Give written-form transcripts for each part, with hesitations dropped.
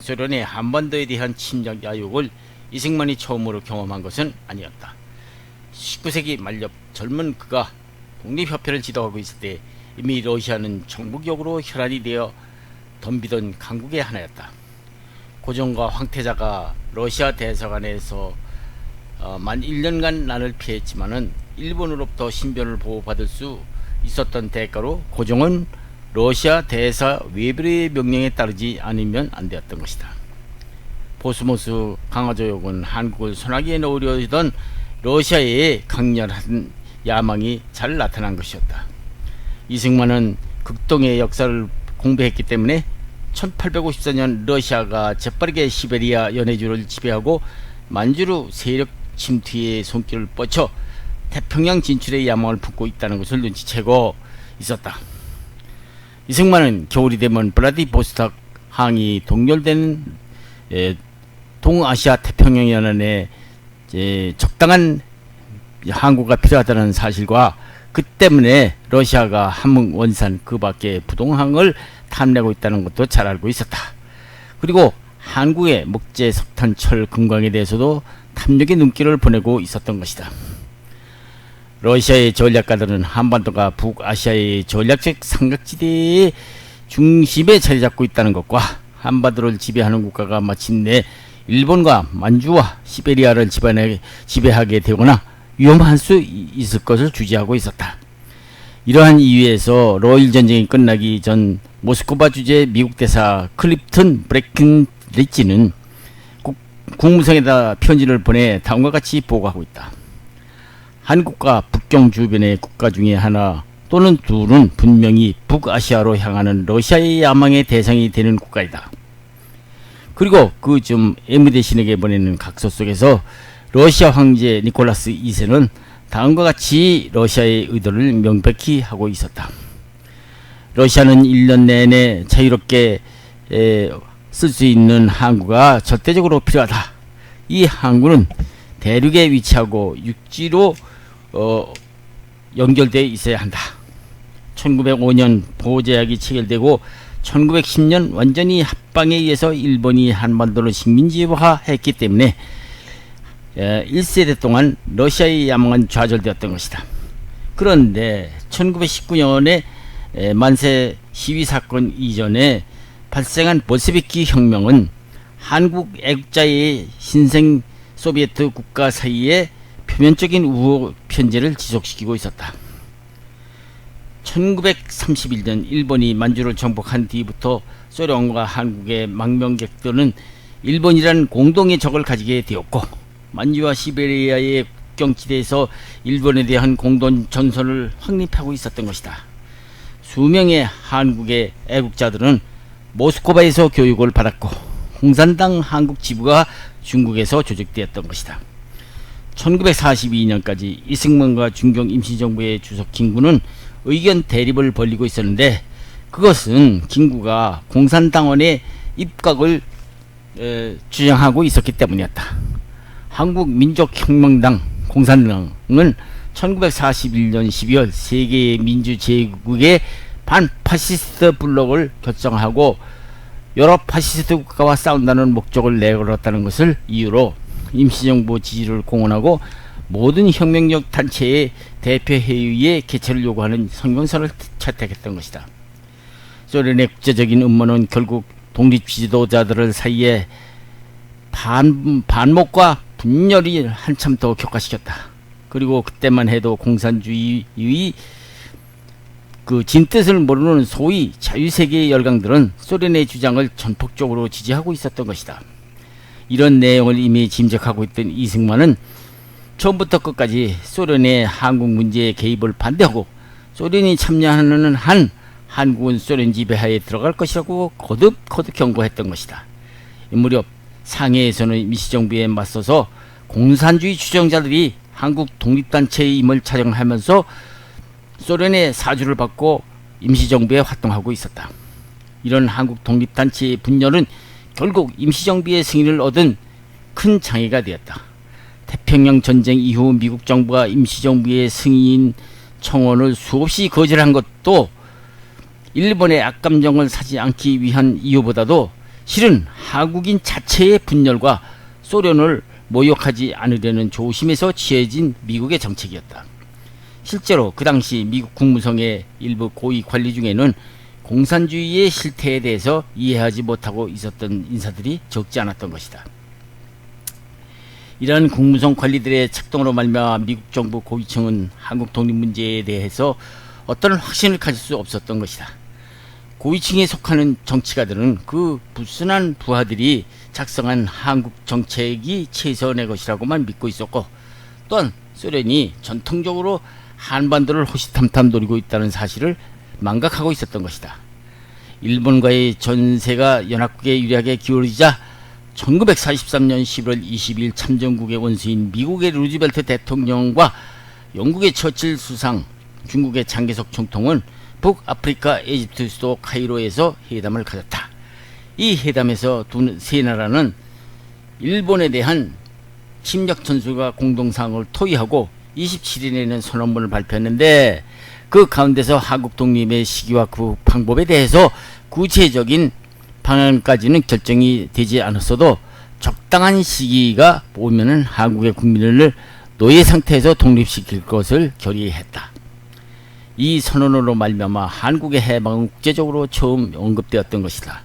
소련의 한반도에 대한 침략 야욕을 이승만이 처음으로 경험한 것은 아니었다. 19세기 말엽 젊은 그가 독립협회를 지도하고 있을 때 이미 러시아는 정복역으로 혈안이 되어 덤비던 강국의 하나였다. 고종과 황태자가 러시아 대사관에서 만 1년간 난을 피했지만은 일본으로부터 신변을 보호받을 수 있었던 대가로 고종은 러시아 대사 외벌의 명령에 따르지 않으면 안 되었던 것이다. 보스모스 강화조약은 한국을 소나기에 넣으려 하던 러시아의 강렬한 야망이 잘 나타난 것이었다. 이승만은 극동의 역사를 공부했기 때문에 1854년 러시아가 재빠르게 시베리아 연해주를 지배하고 만주로 세력 침투의 손길을 뻗쳐 태평양 진출의 야망을 품고 있다는 것을 눈치채고 있었다. 이승만은 겨울이 되면 블라디보스톡 항이 동결되는 동아시아 태평양연안에 적당한 항구가 필요하다는 사실과 그 때문에 러시아가 함흥, 원산 그 밖에 부동항을 탐내고 있다는 것도 잘 알고 있었다. 그리고 한국의 목재, 석탄, 철, 금광에 대해서도 탐욕의 눈길을 보내고 있었던 것이다. 러시아의 전략가들은 한반도가 북아시아의 전략적 삼각지대의 중심에 자리 잡고 있다는 것과 한반도를 지배하는 국가가 마침내 일본과 만주와 시베리아를 지배하게 되거나 위험할 수 있을 것을 주지하고 있었다. 이러한 이유에서 러일 전쟁이 끝나기 전 모스크바 주재 미국 대사 클립턴 브레켄리치는 국무성에다 편지를 보내 다음과 같이 보고하고 있다. 한국과 북경 주변의 국가 중에 하나 또는 둘은 분명히 북아시아로 향하는 러시아의 야망의 대상이 되는 국가이다. 그리고 그 좀 M 대신에게 보내는 각서 속에서 러시아 황제 니콜라스 2세는 다음과 같이 러시아의 의도를 명백히 하고 있었다. 러시아는 1년 내내 자유롭게 쓸 수 있는 항구가 절대적으로 필요하다. 이 항구는 대륙에 위치하고 육지로 연결되어 있어야 한다. 1905년 보호제약이 체결되고 1910년 완전히 합방에 의해서 일본이 한반도를 식민지화했기 때문에 1세대 동안 러시아의 야망은 좌절되었던 것이다. 그런데 1919년에 만세 시위 사건 이전에 발생한 볼셰비키 혁명은 한국 애국자의 신생 소비에트 국가 사이에 표면적인 우호 편제를 지속시키고 있었다. 1931년 일본이 만주를 정복한 뒤부터 소련과 한국의 망명객들은 일본이라는 공동의 적을 가지게 되었고 만주와 시베리아의 국경지대에서 일본에 대한 공동 전선을 확립하고 있었던 것이다. 수명의 한국의 애국자들은 모스크바에서 교육을 받았고 공산당 한국 지부가 중국에서 조직되었던 것이다. 1942년까지 이승만과 중경 임시정부의 주석 김구는 의견 대립을 벌이고 있었는데 그것은 김구가 공산당원의 입각을 주장하고 있었기 때문이었다. 한국민족혁명당 공산당은 1941년 12월 세계의 민주제국의 반파시스트 블록을 결정하고 여러 파시스트 국가와 싸운다는 목적을 내걸었다는 것을 이유로 임시정부 지지를 공언하고 모든 혁명적 단체의 대표회의의 개최를 요구하는 성명서를 채택했던 것이다. 소련의 국제적인 음모는 결국 독립 지도자들 사이에 반목과 분열이 한참 더 격화시켰다. 그리고 그때만 해도 공산주의의 그 진뜻을 모르는 소위 자유세계의 열강들은 소련의 주장을 전폭적으로 지지하고 있었던 것이다. 이런 내용을 이미 짐작하고 있던 이승만은 처음부터 끝까지 소련의 한국 문제에 개입을 반대하고 소련이 참여하는 한 한국은 소련 지배하에 들어갈 것이라고 거듭 경고했던 것이다. 이 무렵 상해에서는 임시정부에 맞서서 공산주의 주장자들이 한국 독립단체의 임을 촬영하면서 소련의 사주를 받고 임시정부에 활동하고 있었다. 이런 한국 독립단체의 분열은 결국 임시정부의 승인을 얻은 큰 장애가 되었다. 태평양 전쟁 이후 미국 정부가 임시정부의 승인 청원을 수없이 거절한 것도 일본의 악감정을 사지 않기 위한 이유보다도 실은 한국인 자체의 분열과 소련을 모욕하지 않으려는 조심해서 취해진 미국의 정책이었다. 실제로 그 당시 미국 국무성의 일부 고위 관리 중에는 공산주의의 실태에 대해서 이해하지 못하고 있었던 인사들이 적지 않았던 것이다. 이러한 국무성 관리들의 책동으로 말미암아 미국 정부 고위층은 한국 독립 문제에 대해서 어떤 확신을 가질 수 없었던 것이다. 고위층에 속하는 정치가들은 그 부순한 부하들이 작성한 한국 정책이 최선의 것이라고만 믿고 있었고, 또한 소련이 전통적으로 한반도를 호시탐탐 노리고 있다는 사실을 망각하고 있었던 것이다. 일본과의 전세가 연합국에 유리하게 기울어지자 1943년 11월 20일 참전국의 원수인 미국의 루즈벨트 대통령과 영국의 처칠 수상, 중국의 장개석 총통은 북아프리카 이집트 수도 카이로에서 회담을 가졌다. 이 회담에서 세 나라는 일본에 대한 침략 전술과 공동사항을 토의하고 27일에는 선언문을 발표했는데, 그 가운데서 한국 독립의 시기와 그 방법에 대해서 구체적인 방안까지는 결정이 되지 않았어도 적당한 시기가 오면은 한국의 국민을 노예 상태에서 독립시킬 것을 결의했다. 이 선언으로 말미암아 한국의 해방은 국제적으로 처음 언급되었던 것이다.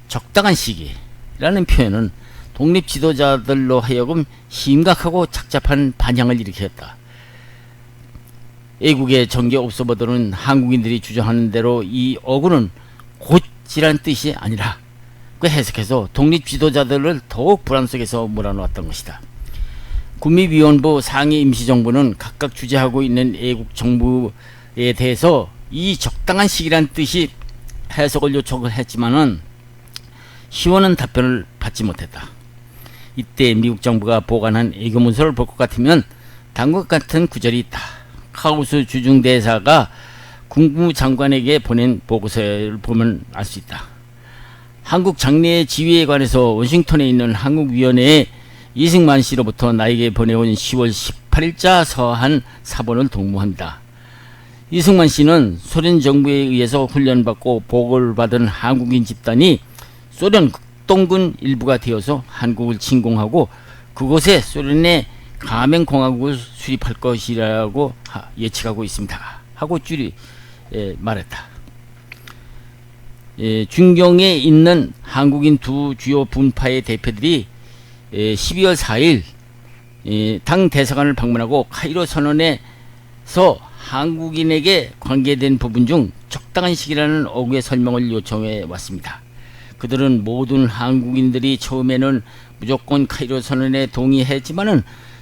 적당한 시기라는 표현은 독립 지도자들로 하여금 심각하고 착잡한 반향을 일으켰다. 애국의 정계 옵서버들은 한국인들이 주장하는 대로 이 어구는 곧이란 뜻이 아니라 그 해석해서 독립 지도자들을 더욱 불안 속에서 몰아놓았던 것이다. 국립위원부 상위 임시정부는 각각 주재하고 있는 애국 정부에 대해서 이 적당한 시기란 뜻이 해석을 요청을 했지만은 시원한 답변을 받지 못했다. 이때 미국 정부가 보관한 애교 문서를 볼 것 같으면 다음과 같은 구절이 있다. 카우스 주중대사가 국무장관에게 보낸 보고서를 보면 알 수 있다. 한국 장례 지휘에 관해서 워싱턴에 있는 한국위원회에 이승만 씨로부터 나에게 보내온 10월 18일자 서한 사본을 동무합니다. 이승만 씨는 소련 정부에 의해서 훈련받고 보고를 받은 한국인 집단이 소련 극동군 일부가 되어서 한국을 침공하고 그곳에 소련의 가맹공화국을 수립할 것이라고 예측하고 있습니다. 하고 줄이 말했다. 중경에 있는 한국인 두 주요 분파의 대표들이 12월 4일 당 대사관을 방문하고 카이로 선언에서 한국인에게 관계된 부분 중 적당한 시기라는 어구의 설명을 요청해 왔습니다. 그들은 모든 한국인들이 처음에는 무조건 카이로 선언에 동의했지만은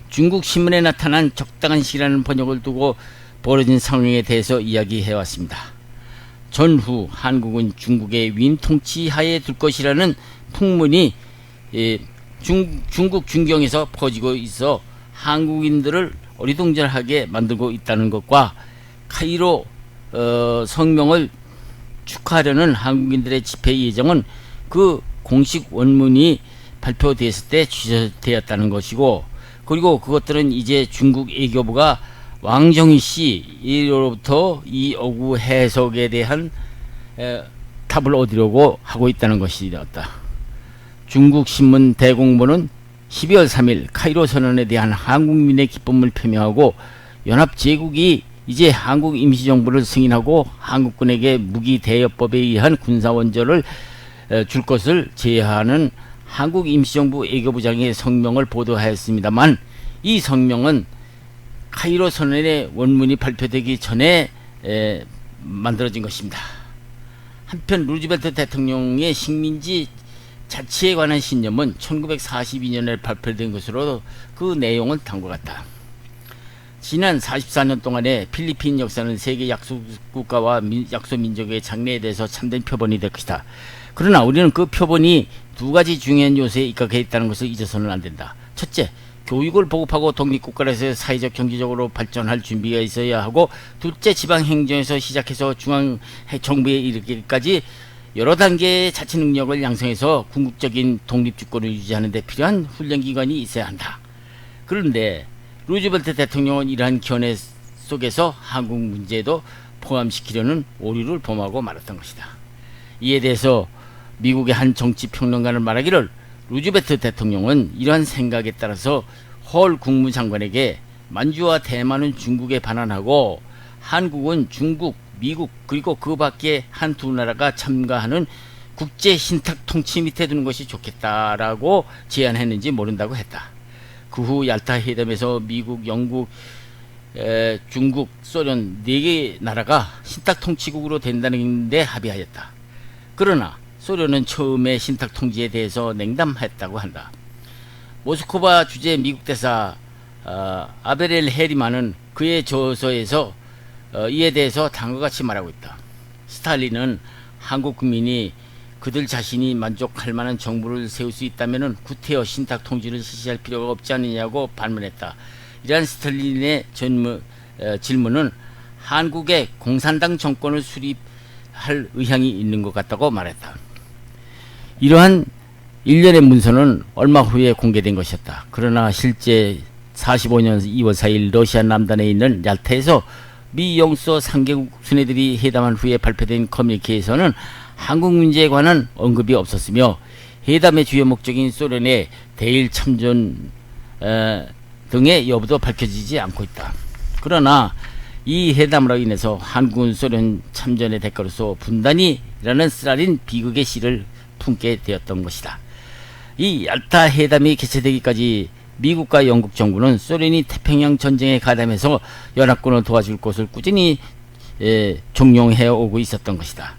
중국 신문에 나타난 적당한 시기라는 번역을 두고 벌어진 상황에 대해서 이야기해 왔습니다. 전후 한국은 중국의 위인 통치하에 둘 것이라는 풍문이 중국 중경에서 퍼지고 있어 한국인들을 어리둥절하게 만들고 있다는 것과 카이로 성명을 축하하려는 한국인들의 집회 예정은 그 공식 원문이 발표됐을 때 취소되었다는 것이고, 그리고 그것들은 이제 중국 외교부가 왕정희 씨로부터 이 어구 해석에 대한 답을 얻으려고 하고 있다는 것이었다. 중국 신문 대공보는 12월 3일 카이로 선언에 대한 한국민의 기쁨을 표명하고 연합 제국이 이제 한국 임시정부를 승인하고 한국군에게 무기 대여법에 의한 군사원조를 줄 것을 제하는 한국 임시정부 외교부장의 성명을 보도하였습니다만, 이 성명은 카이로 선언의 원문이 발표되기 전에 만들어진 것입니다. 한편 루즈벨트 대통령의 식민지 자치에 관한 신념은 1942년에 발표된 것으로 그 내용은 다음과 같다. 지난 44년 동안에 필리핀 역사는 세계 약소국가와 약소민족의 장래에 대해서 참된 표본이 될 것이다. 그러나 우리는 그 표본이 두 가지 중요한 요소에 입각해 있다는 것을 잊어서는 안 된다. 첫째, 교육을 보급하고 독립국가로서 사회적 경제적으로 발전할 준비가 있어야 하고, 둘째, 지방행정에서 시작해서 중앙정부에 이르기까지 여러 단계의 자치 능력을 양성해서 궁극적인 독립주권을 유지하는 데 필요한 훈련기관이 있어야 한다. 그런데 루즈벨트 대통령은 이러한 견해 속에서 한국 문제도 포함시키려는 오류를 범하고 말았던 것이다. 이에 대해서 미국의 한 정치평론가는 말하기를 루즈벨트 대통령은 이러한 생각에 따라서 홀 국무장관에게 만주와 대만은 중국에 반환하고 한국은 중국, 미국 그리고 그 밖에 한 두 나라가 참가하는 국제 신탁 통치 밑에 두는 것이 좋겠다라고 제안했는지 모른다고 했다. 그 후 얄타 회담에서 미국, 영국, 중국, 소련 4개 나라가 신탁 통치국으로 된다는 데 합의하였다. 그러나 소련은 처음에 신탁 통치에 대해서 냉담했다고 한다. 모스크바 주재 미국 대사 아베렐 헤리만은 그의 저서에서 이에 대해서 다음과 같이 말하고 있다. 스탈린은 한국 국민이 그들 자신이 만족할 만한 정부를 세울 수 있다면 구태여 신탁 통치를 실시할 필요가 없지 않느냐고 반문했다. 이러한 스탈린의 질문은 한국의 공산당 정권을 수립할 의향이 있는 것 같다고 말했다. 이러한 일련의 문서는 얼마 후에 공개된 것이었다. 그러나 실제 45년 2월 4일 러시아 남단에 있는 얄타에서 미 영서 3개국 수뇌들이 회담한 후에 발표된 커뮤니케에서는 한국 문제에 관한 언급이 없었으며 회담의 주요 목적인 소련의 대일 참전 등의 여부도 밝혀지지 않고 있다. 그러나 이 회담으로 인해서 한국은 소련 참전의 대가로서 분단이라는 스탈린 비극의 시를 품게 되었던 것이다. 이 얄타 회담이 개최되기까지 미국과 영국 정부는 소련이 태평양 전쟁에 가담해서 연합군을 도와줄 것을 꾸준히 종용해 오고 있었던 것이다.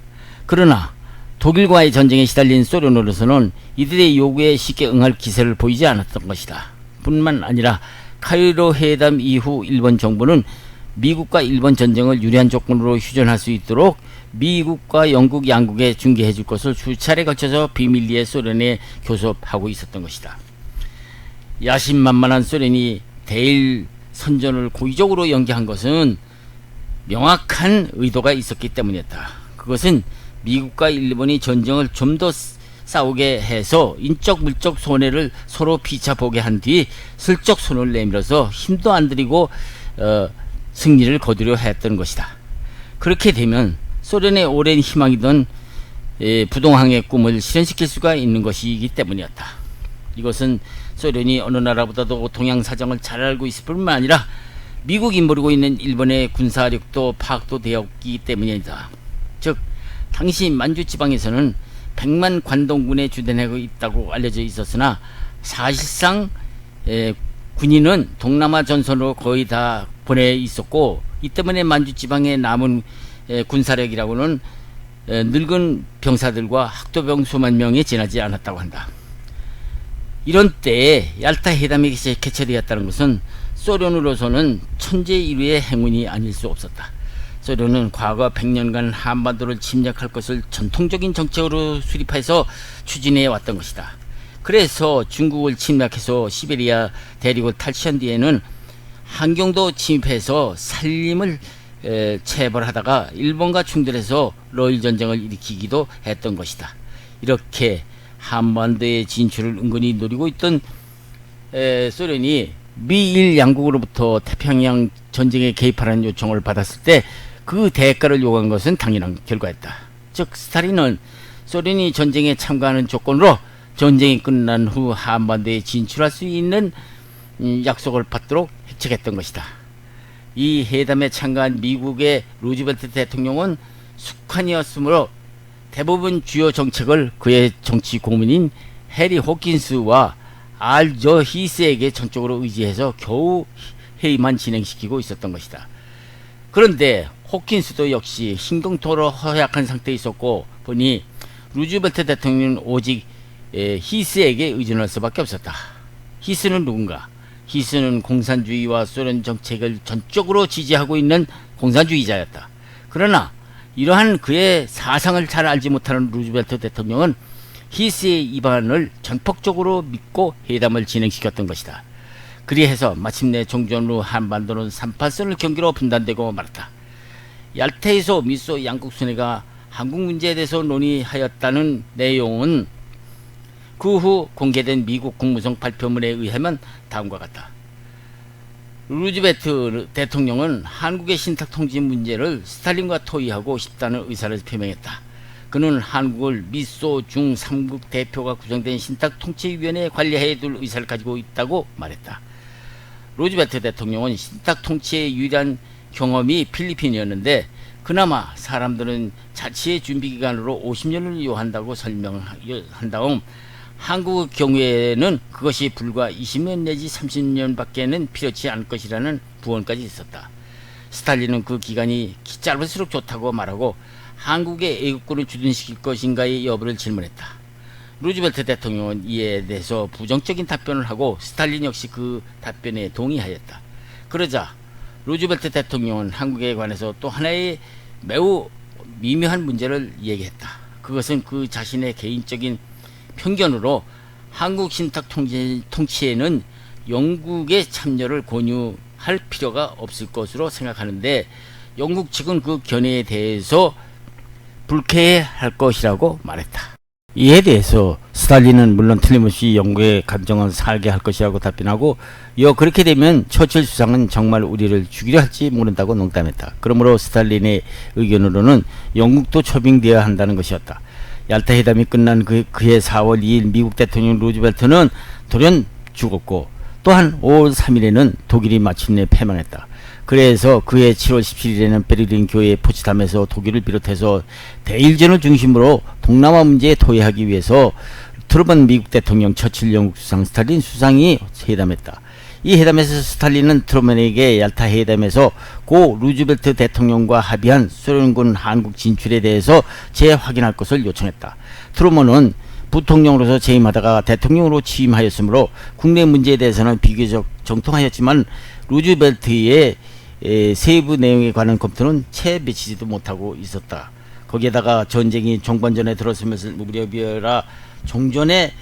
그러나 독일과의 전쟁에 시달린 소련으로서는 이들의 요구에 쉽게 응할 기세를 보이지 않았던 것이다. 뿐만 아니라 카이로 회담 이후 일본 정부는 미국과 일본 전쟁을 유리한 조건으로 휴전할 수 있도록 미국과 영국 양국에 중개해 줄 것을 수차례 걸쳐서 비밀리에 소련에 교섭하고 있었던 것이다. 야심만만한 소련이 대일 선전을 고의적으로 연기한 것은 명확한 의도가 있었기 때문이었다. 그것은 미국과 일본이 전쟁을 좀 더 싸우게 해서 인적 물적 손해를 서로 피차보게 한 뒤 슬쩍 손을 내밀어서 힘도 안 들이고 승리를 거두려 했던 것이다. 그렇게 되면 소련의 오랜 희망이던 부동항의 꿈을 실현시킬 수가 있는 것이기 때문이었다. 이것은 소련이 어느 나라보다도 동양 사정을 잘 알고 있을 뿐만 아니라 미국이 모르고 있는 일본의 군사력도 파악도 되었기 때문이다. 즉 당시 만주 지방에서는 100만 관동군에 주둔하고 있다고 알려져 있었으나 사실상 군인은 동남아 전선으로 거의 다 보내 있었고 이 때문에 만주 지방에 남은 군사력이라고는 늙은 병사들과 학도병 수만 명에 지나지 않았다고 한다. 이런 때에 얄타 회담이 개최되었다는 것은 소련으로서는 천재일우의 행운이 아닐 수 없었다. 소련은 과거 100년간 한반도를 침략할 것을 전통적인 정책으로 수립해서 추진해 왔던 것이다. 그래서 중국을 침략해서 시베리아 대륙을 탈취한 뒤에는 한경도 침입해서 산림을 체벌하다가 일본과 충돌해서 러일 전쟁을 일으키기도 했던 것이다. 이렇게 한반도의 진출을 은근히 노리고 있던 소련이 미일 양국으로부터 태평양 전쟁에 개입하라는 요청을 받았을 때 그 대가를 요구한 것은 당연한 결과였다. 즉 스탈린은 소련이 전쟁에 참가하는 조건으로 전쟁이 끝난 후 한반도에 진출할 수 있는 약속을 받도록 핵책했던 것이다. 이 회담에 참가한 미국의 루즈벨트 대통령은 숙한이었으므로 대부분 주요 정책을 그의 정치 고문인 해리 호킨스와 알저 히스에게 전적으로 의지해서 겨우 회의만 진행시키고 있었던 것이다. 그런데 호킨스도 역시 신경토로 허약한 상태에 있었고 보니 루즈벨트 대통령은 오직 히스에게 의존할 수밖에 없었다. 히스는 누군가? 히스는 공산주의와 소련 정책을 전적으로 지지하고 있는 공산주의자였다. 그러나 이러한 그의 사상을 잘 알지 못하는 루즈벨트 대통령은 히스의 입안을 전폭적으로 믿고 회담을 진행시켰던 것이다. 그리해서 마침내 종전 후 한반도는 38선을 경계로 분단되고 말았다. 얄타에서 미소 양국 수뇌가 한국 문제에 대해서 논의하였다는 내용은 그 후 공개된 미국 국무성 발표문에 의하면 다음과 같다. 루즈벨트 대통령은 한국의 신탁 통치 문제를 스탈린과 토의하고 싶다는 의사를 표명했다. 그는 한국을 미소 중 3국 대표가 구성된 신탁통치위원회에 관리해야 될 의사를 가지고 있다고 말했다. 루즈벨트 대통령은 신탁 통치의 유일한 경험이 필리핀이었는데 그나마 사람들은 자치의 준비기간으로 50년을 요한다고 설명한 다음 한국의 경우에는 그것이 불과 20년 내지 30년밖에는 필요치 않을 것이라는 부언까지 있었다. 스탈린은 그 기간이 짧을수록 좋다고 말하고 한국의 애국군을 주둔시킬 것인가의 여부를 질문했다. 루즈벨트 대통령은 이에 대해서 부정적인 답변을 하고 스탈린 역시 그 답변에 동의하였다. 그러자 루즈벨트 대통령은 한국에 관해서 또 하나의 매우 미묘한 문제를 얘기했다. 그것은 그 자신의 개인적인 편견으로 한국 신탁 통치에는 영국의 참여를 권유할 필요가 없을 것으로 생각하는데 영국 측은 그 견해에 대해서 불쾌해할 것이라고 말했다. 이에 대해서 스탈린은 물론 틀림없이 영국의 감정은 살게 할 것이라고 답변하고 그렇게 되면 처칠 수상은 정말 우리를 죽이려 할지 모른다고 농담했다. 그러므로 스탈린의 의견으로는 영국도 초빙되어야 한다는 것이었다. 얄타 회담이 끝난 그해 4월 2일 미국 대통령 루즈벨트는 돌연 죽었고 또한 5월 3일에는 독일이 마침내 패망했다. 그래서 그해 7월 17일에는 베를린 교회 포츠담에서 독일을 비롯해서 대일전을 중심으로 동남아 문제에 토의하기 위해서 트루먼 미국 대통령, 처칠 영국 수상, 스탈린 수상이 회담했다. 이 회담에서 스탈린은 트루먼에게 얄타 회담에서 고 루즈벨트 대통령과 합의한 소련군 한국 진출에 대해서 재확인할 것을 요청했다. 트루먼은 부통령으로서 재임하다가 대통령으로 취임하였으므로 국내 문제에 대해서는 비교적 정통하였지만 루즈벨트의 세부 내용에 관한 검토는 채 미치지도 못하고 있었다. 거기에다가 전쟁이 종반전에 들어서면서 무렵이라 종전에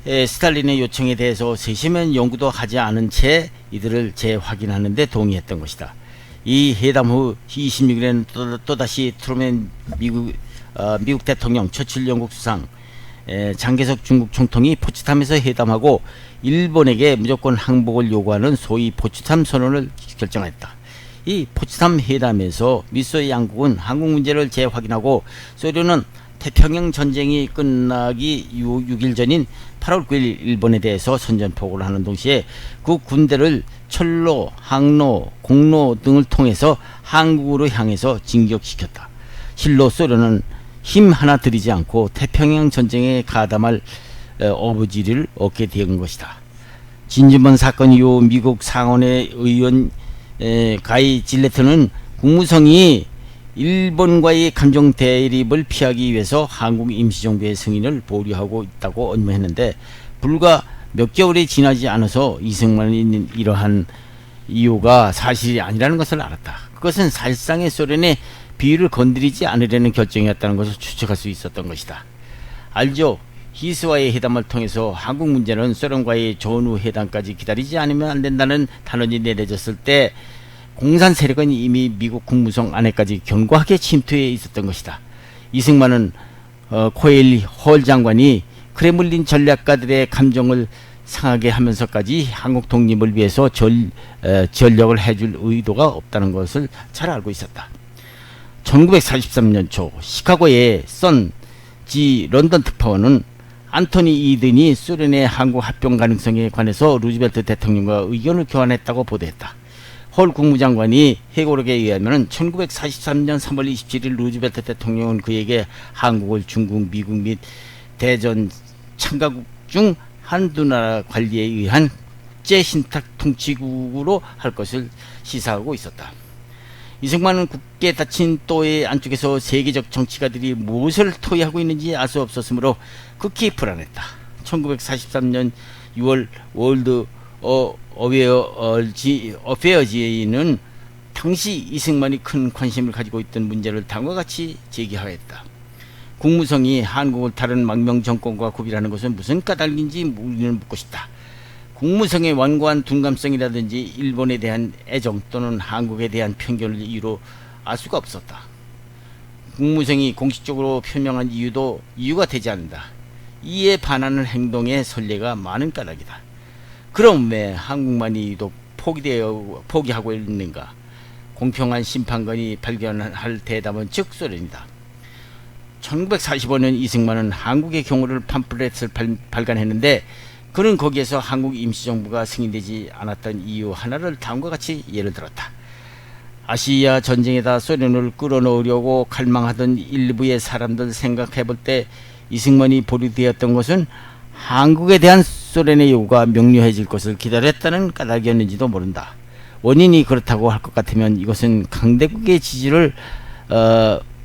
스탈린의 요청에 대해서 세심한 연구도 하지 않은 채 이들을 재확인하는 데 동의했던 것이다. 이 회담 후 26일에는 또다시 트루먼 미국 대통령, 처칠 영국 수상, 장개석 중국 총통이 포츠담에서 회담하고 일본에게 무조건 항복을 요구하는 소위 포츠담 선언을 결정했다. 이 포츠담 회담에서 미소의 양국은 한국 문제를 재확인하고 소련은 태평양 전쟁이 끝나기 6일 전인 8월 9일 일본에 대해서 선전포고를 하는 동시에 그 군대를 철로, 항로, 공로 등을 통해서 한국으로 향해서 진격시켰다. 실로 소련은 힘 하나 들이지 않고 태평양 전쟁에 가담할 어부지리를 얻게 된 것이다. 진주먼 사건 이후 미국 상원의 의원 가이 질레트는 국무성이 일본과의 감정 대립을 피하기 위해서 한국 임시정부의 승인을 보류하고 있다고 언명했는데 불과 몇 개월이 지나지 않아서 이승만이 이러한 이유가 사실이 아니라는 것을 알았다. 그것은 사실상의 소련의 비위를 건드리지 않으려는 결정이었다는 것을 추측할 수 있었던 것이다. 알죠? 히스와의 회담을 통해서 한국 문제는 소련과의 전후 회담까지 기다리지 않으면 안 된다는 단언이 내려졌을 때 공산 세력은 이미 미국 국무성 안에까지 견고하게 침투해 있었던 것이다. 이승만은 코엘리 헐 장관이 크레물린 전략가들의 감정을 상하게 하면서까지 한국 독립을 위해서 전력을 해줄 의도가 없다는 것을 잘 알고 있었다. 1943년 초 시카고의 지 런던 특파원은 안토니 이든이 소련의 한국 합병 가능성에 관해서 루즈벨트 대통령과 의견을 교환했다고 보도했다. 홀 국무장관이 회고록에 의하면 1943년 3월 27일 루즈벨트 대통령은 그에게 한국을 중국, 미국 및 대전 참가국 중 한두 나라 관리에 의한 국제신탁 통치국으로 할 것을 시사하고 있었다. 이승만은 굳게 닫힌 또의 안쪽에서 세계적 정치가들이 무엇을 토의하고 있는지 알 수 없었으므로 극히 불안했다. 1943년 6월 월드 어페어지에는 당시 이승만이 큰 관심을 가지고 있던 문제를 다음과 같이 제기하였다. 국무성이 한국을 다른 망명 정권과 구별하는 것은 무슨 까닭인지 우리는 묻고 싶다. 국무성의 완고한 둔감성이라든지 일본에 대한 애정 또는 한국에 대한 편견을 이유로 알 수가 없었다. 국무성이 공식적으로 표명한 이유가 되지 않는다. 이에 반하는 행동의 선례가 많은 까닭이다. 그럼 왜 한국만이 유독 포기하고 있는가? 공평한 심판관이 발견할 대답은 즉 소련이다. 1945년 이승만은 한국의 경우를 팜플렛을 발간했는데 그는 거기에서 한국 임시정부가 승인되지 않았던 이유 하나를 다음과 같이 예를 들었다. 아시아 전쟁에다 소련을 끌어넣으려고 갈망하던 일부의 사람들 생각해 볼 때 이승만이 보류되었던 것은 한국에 대한 소련의 요구가 명료해질 것을 기다렸다는 까닭이었는지도 모른다. 원인이 그렇다고 할 것 같으면 이것은 강대국의 지지를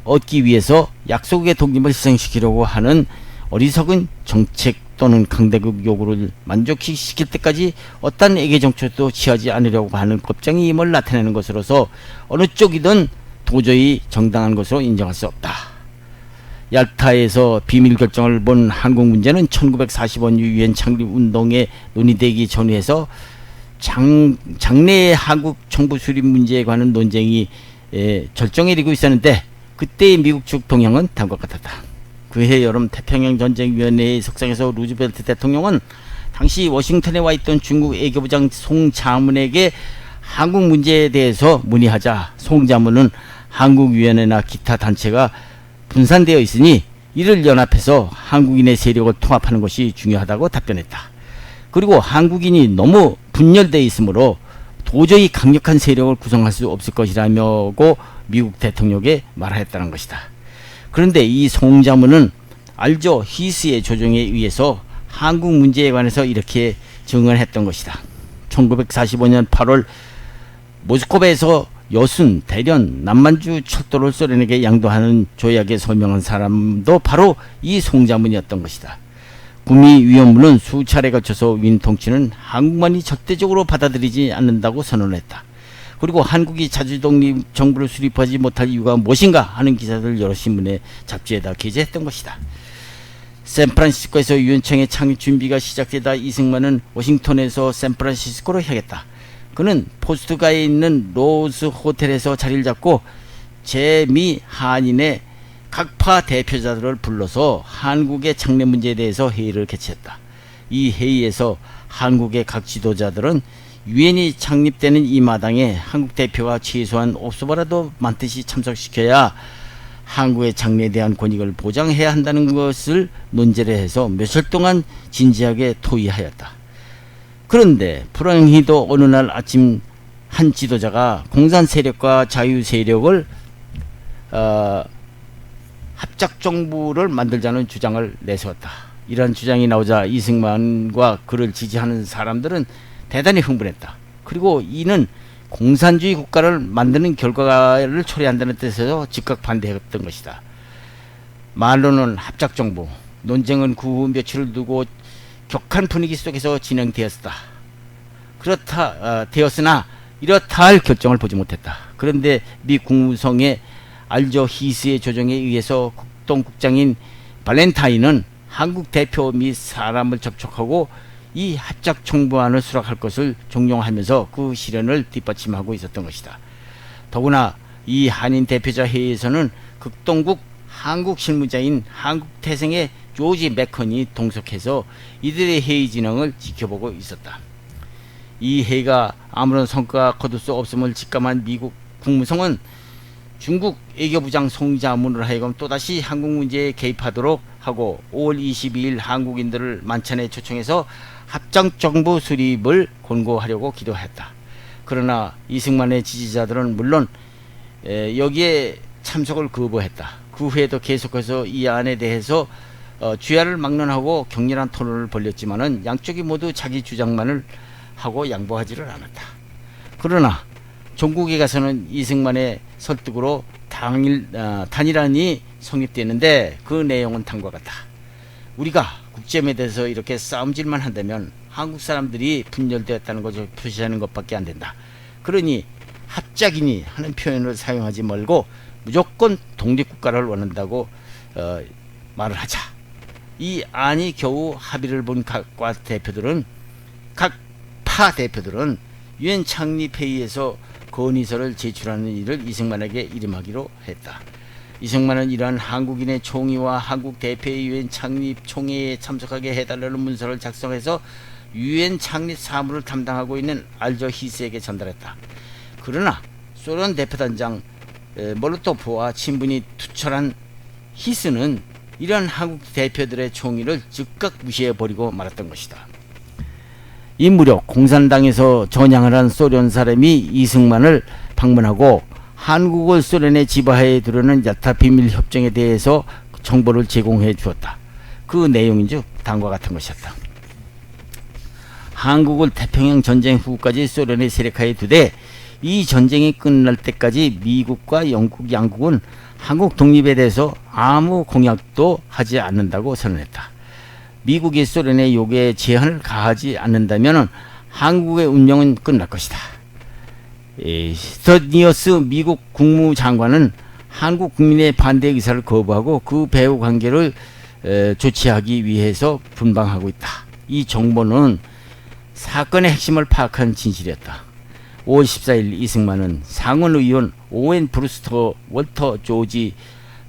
얻기 위해서 약소국의 독립을 희생시키려고 하는 어리석은 정책 또는 강대국 요구를 만족시킬 때까지 어떤 애계 정책도 취하지 않으려고 하는 겁쟁이임을 나타내는 것으로서 어느 쪽이든 도저히 정당한 것으로 인정할 수 없다. 얄타에서 비밀 결정을 본 한국 문제는 1945년 유엔 창립 운동에 논의되기 전후해서 장래의 한국 정부 수립 문제에 관한 논쟁이 절정에 이르고 있었는데 그때의 미국 측 동향은 다음과 같았다. 그해 여름 태평양전쟁위원회의 석상에서 루즈벨트 대통령은 당시 워싱턴에 와 있던 중국 외교부장 송자문에게 한국 문제에 대해서 문의하자 송자문은 한국위원회나 기타 단체가 분산되어 있으니 이를 연합해서 한국인의 세력을 통합하는 것이 중요하다고 답변했다. 그리고 한국인이 너무 분열되어 있으므로 도저히 강력한 세력을 구성할 수 없을 것이라고 미국 대통령에게 말하였다는 것이다. 그런데 이 송자문은 알조 히스의 조정에 의해서 한국 문제에 관해서 이렇게 증언했던 것이다. 1945년 8월 모스크바에서 여순, 대련, 남만주 철도를 소련에게 양도하는 조약에 서명한 사람도 바로 이 송자문이었던 것이다. 구미위원부는 수차례 걸쳐서 윈 통치는 한국만이 절대적으로 받아들이지 않는다고 선언했다. 그리고 한국이 자주독립 정부를 수립하지 못할 이유가 무엇인가 하는 기사들을 여러 신문에 잡지에다 게재했던 것이다. 샌프란시스코에서 유엔청의 창립 준비가 시작되다 이승만은 워싱턴에서 샌프란시스코로 향했다. 그는 포스트가에 있는 로즈 호텔에서 자리를 잡고 재미 한인의 각파 대표자들을 불러서 한국의 장래 문제에 대해서 회의를 개최했다. 이 회의에서 한국의 각 지도자들은 유엔이 창립되는 이 마당에 한국 대표가 최소한 옵소바라도 많듯이 참석시켜야 한국의 장래에 대한 권익을 보장해야 한다는 것을 논제를 해서 며칠 동안 진지하게 토의하였다. 그런데 불행히도 어느 날 아침 한 지도자가 공산 세력과 자유 세력을 합작정부를 만들자는 주장을 내세웠다. 이러한 주장이 나오자 이승만과 그를 지지하는 사람들은 대단히 흥분했다. 그리고 이는 공산주의 국가를 만드는 결과를 초래한다는 뜻에서 즉각 반대했던 것이다. 말로는 합작정부, 논쟁은 그 후 며칠을 두고 격한 분위기 속에서 진행되었다. 되었으나 이렇다 할 결정을 보지 못했다. 그런데 미 국무성의 알조 히스의 조정에 의해서 국동국장인 발렌타인은 한국 대표 및 사람을 접촉하고 이 합작정부안을 수락할 것을 종용하면서 그 실현을 뒷받침하고 있었던 것이다. 더구나 이 한인 대표자 회의에서는 극동국 한국 실무자인 한국태생의 조지 맥컨이 동석해서 이들의 회의 진행을 지켜보고 있었다. 이 회의가 아무런 성과가 거둘 수 없음을 직감한 미국 국무성은 중국 외교부장 송자문을 하여금 또다시 한국 문제에 개입하도록 하고 5월 22일 한국인들을 만찬에 초청해서 합작정부 수립을 권고하려고 기도했다. 그러나 이승만의 지지자들은 물론 여기에 참석을 거부했다. 그 후에도 계속해서 이 안에 대해서 주야를 막론하고 격렬한 토론을 벌였지만은 양쪽이 모두 자기 주장만을 하고 양보하지를 않았다. 그러나 종국에 가서는 이승만의 설득으로 단일안이 성립되는데 그 내용은 다음과 같다. 우리가 국제에 대해서 이렇게 싸움질만 한다면 한국 사람들이 분열되었다는 것을 표시하는 것밖에 안 된다. 그러니 합작이니 하는 표현을 사용하지 말고 무조건 독립국가를 원한다고 말을 하자. 이 안이 겨우 합의를 본 각 파 대표들은 유엔 창립회의에서 건의서를 제출하는 일을 이승만에게 이름하기로 했다. 이승만은 이러한 한국인의 총의와 한국 대표의 유엔 창립 총회에 참석하게 해달라는 문서를 작성해서 유엔 창립 사무를 담당하고 있는 알조 히스에게 전달했다. 그러나 소련 대표단장 몰로토프와 친분이 투철한 히스는 이러한 한국 대표들의 총의를 즉각 무시해버리고 말았던 것이다. 이 무렵 공산당에서 전향을 한 소련 사람이 이승만을 방문하고 한국을 소련의 지배하에 두려는 야타 비밀 협정에 대해서 정보를 제공해 주었다. 그 내용인즉 다음과 같은 것이었다. 한국을 태평양 전쟁 후까지 소련의 세력하에 두되 이 전쟁이 끝날 때까지 미국과 영국 양국은 한국 독립에 대해서 아무 공약도 하지 않는다고 선언했다. 미국이 소련의 요구에 제한을 가하지 않는다면 한국의 운명은 끝날 것이다. 스터니어스 미국 국무장관은 한국 국민의 반대 의사를 거부하고 그 배후 관계를 조치하기 위해서 분방하고 있다. 이 정보는 사건의 핵심을 파악한 진실이었다. 5월 14일 이승만은 상원의원 오웬 브루스터, 월터 조지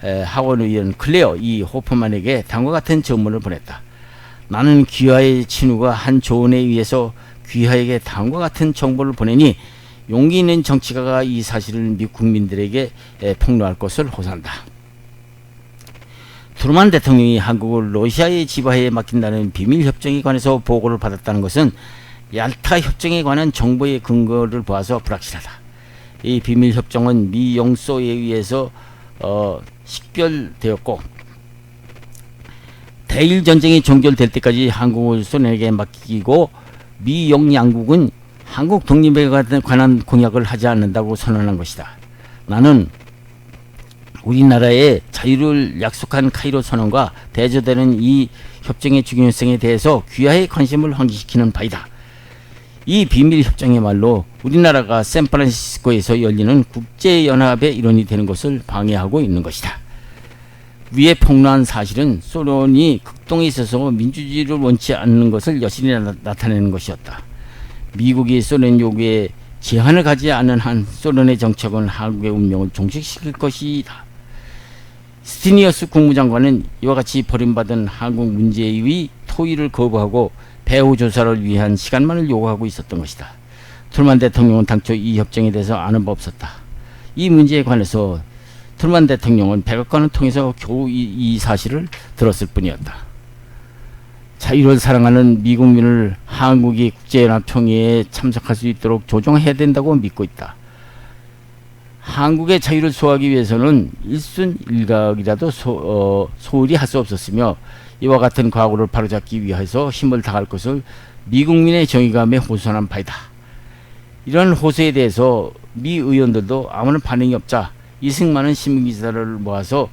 하원의원 클레어 이 호퍼만에게 다음과 같은 전문을 보냈다. 나는 귀하의 친구가 한 조언에 의해서 귀하에게 다음과 같은 정보를 보내니 용기 있는 정치가가 이 사실을 미국 국민들에게 폭로할 것을 호소한다. 트루만 대통령이 한국을 러시아의 지배하에 맡긴다는 비밀협정에 관해서 보고를 받았다는 것은 얄타 협정에 관한 정보의 근거를 보아서 불확실하다. 이 비밀협정은 미 영소에 의해서 식별되었고 대일 전쟁이 종결될 때까지 한국을 소련에게 맡기고 미 영 양국은 한국 독립에 관한 공약을 하지 않는다고 선언한 것이다. 나는 우리나라의 자유를 약속한 카이로 선언과 대조되는 이 협정의 중요성에 대해서 귀하의 관심을 환기시키는 바이다. 이 비밀협정이야말로 우리나라가 샌프란시스코에서 열리는 국제연합의 일원이 되는 것을 방해하고 있는 것이다. 위에 폭로한 사실은 소련이 극동에 있어서 민주주의를 원치 않는 것을 여실히 나타내는 것이었다. 미국이 소련 요구에 제한을 가지 않는 한 소련의 정책은 한국의 운명을 종식시킬 것이다. 스티니어스 국무장관은 이와 같이 버림받은 한국 문제의 토의를 거부하고 배후 조사를 위한 시간만을 요구하고 있었던 것이다. 트루만 대통령은 당초 이 협정에 대해서 아는 바 없었다. 이 문제에 관해서 트루만 대통령은 백악관을 통해서 겨우 이 사실을 들었을 뿐이었다. 자유를 사랑하는 미국민을 한국이 국제연합 총회에 참석할 수 있도록 조정해야 된다고 믿고 있다. 한국의 자유를 소화하기 위해서는 일순일각이라도 소홀히 할 수 없었으며 이와 같은 과거를 바로잡기 위해서 힘을 다할 것을 미국민의 정의감에 호소한 바이다. 이런 호소에 대해서 미 의원들도 아무런 반응이 없자 이승만은 신문기자를 모아서